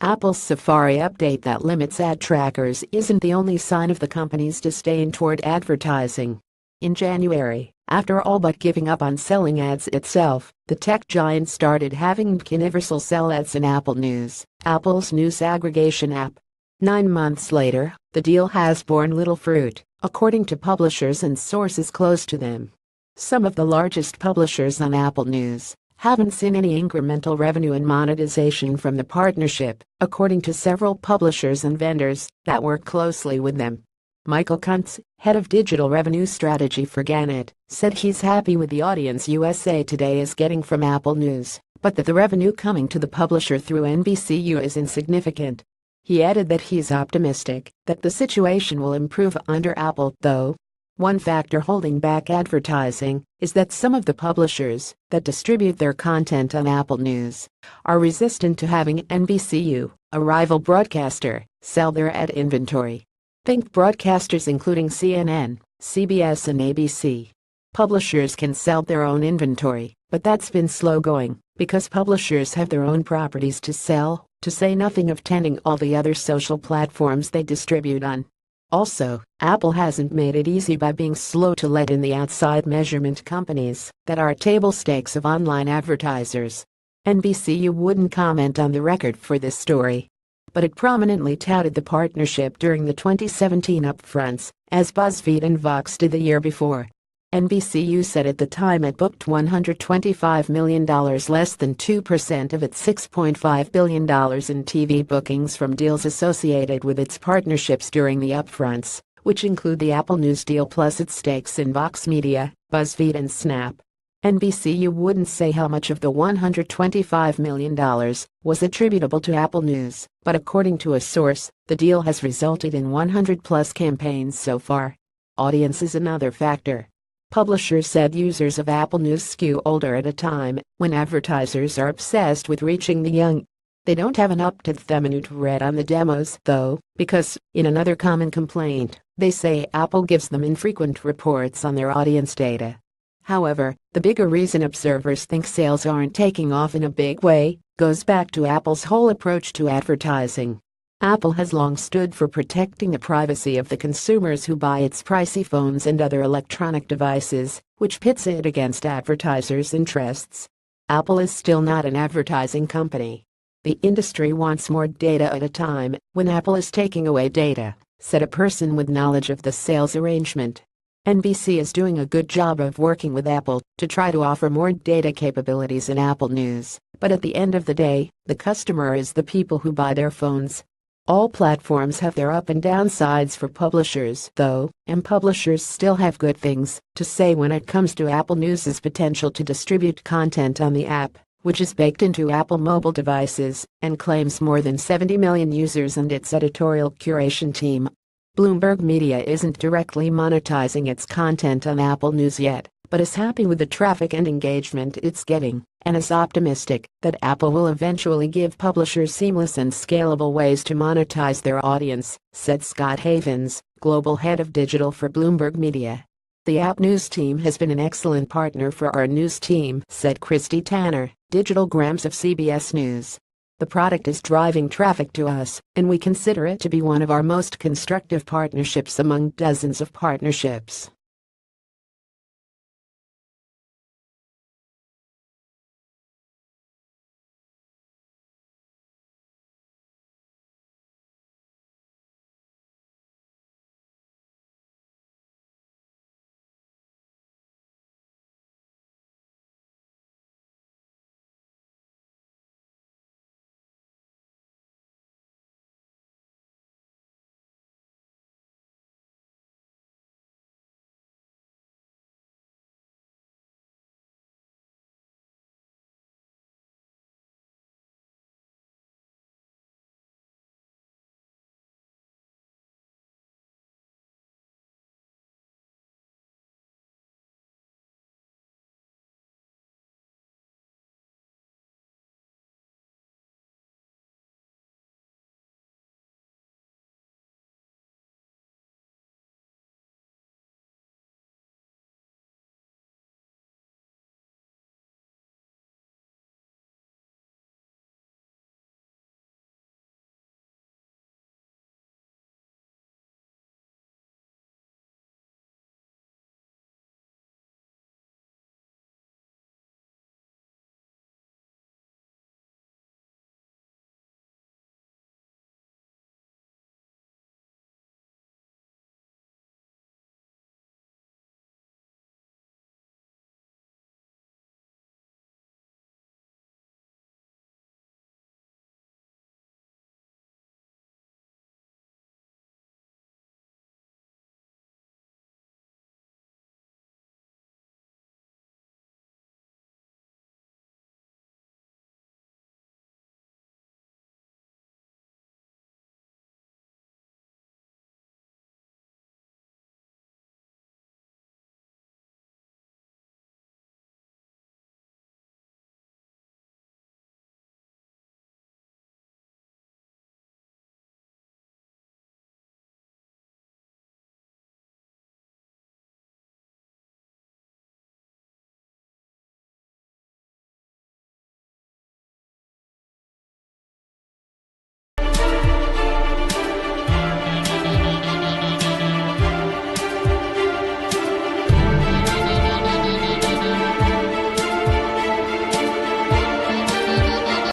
Apple's Safari update that limits ad trackers isn't the only sign of the company's disdain toward advertising. In January, after all but giving up on selling ads itself, the tech giant started having Universal sell ads in Apple News, Apple's news aggregation app. 9 months later, the deal has borne little fruit, according to publishers and sources close to them. Some of the largest publishers on Apple News haven't seen any incremental revenue and monetization from the partnership, according to several publishers and vendors that work closely with them. Michael Kuntz, head of digital revenue strategy for Gannett, said he's happy with the audience USA Today is getting from Apple News, but that the revenue coming to the publisher through NBCU is insignificant. He added that he's optimistic that the situation will improve under Apple, though. One factor holding back advertising is that some of the publishers that distribute their content on Apple News are resistant to having NBCU, a rival broadcaster, sell their ad inventory. Think broadcasters including CNN, CBS and ABC. Publishers can sell their own inventory, but that's been slow going because publishers have their own properties to sell, to say nothing of tending all the other social platforms they distribute on. Also, Apple hasn't made it easy by being slow to let in the outside measurement companies that are table stakes of online advertisers. NBCU wouldn't comment on the record for this story, but it prominently touted the partnership during the 2017 upfronts, as BuzzFeed and Vox did the year before. NBCU said at the time it booked $125 million, less than 2% of its $6.5 billion in TV bookings from deals associated with its partnerships during the upfronts, which include the Apple News deal plus its stakes in Vox Media, BuzzFeed and Snap. NBCU wouldn't say how much of the $125 million was attributable to Apple News, but according to a source, the deal has resulted in 100+ campaigns so far. Audience is another factor. Publishers said users of Apple News skew older at a time when advertisers are obsessed with reaching the young. They don't have an up-to-the-minute read on the demos, though, because, in another common complaint, they say Apple gives them infrequent reports on their audience data. However, the bigger reason observers think sales aren't taking off in a big way goes back to Apple's whole approach to advertising. Apple has long stood for protecting the privacy of the consumers who buy its pricey phones and other electronic devices, which pits it against advertisers' interests. Apple is still not an advertising company. The industry wants more data at a time when Apple is taking away data, said a person with knowledge of the sales arrangement. NBC is doing a good job of working with Apple to try to offer more data capabilities in Apple News, but at the end of the day, the customer is the people who buy their phones. All platforms have their up and down sides for publishers, though, and publishers still have good things to say when it comes to Apple News's potential to distribute content on the app, which is baked into Apple mobile devices and claims more than 70 million users and its editorial curation team. Bloomberg Media isn't directly monetizing its content on Apple News yet, but is happy with the traffic and engagement it's getting, and is optimistic that Apple will eventually give publishers seamless and scalable ways to monetize their audience, said Scott Havens, global head of digital for Bloomberg Media. The App News team has been an excellent partner for our news team, said Christy Tanner, digital grams of CBS News. The product is driving traffic to us, and we consider it to be one of our most constructive partnerships among dozens of partnerships.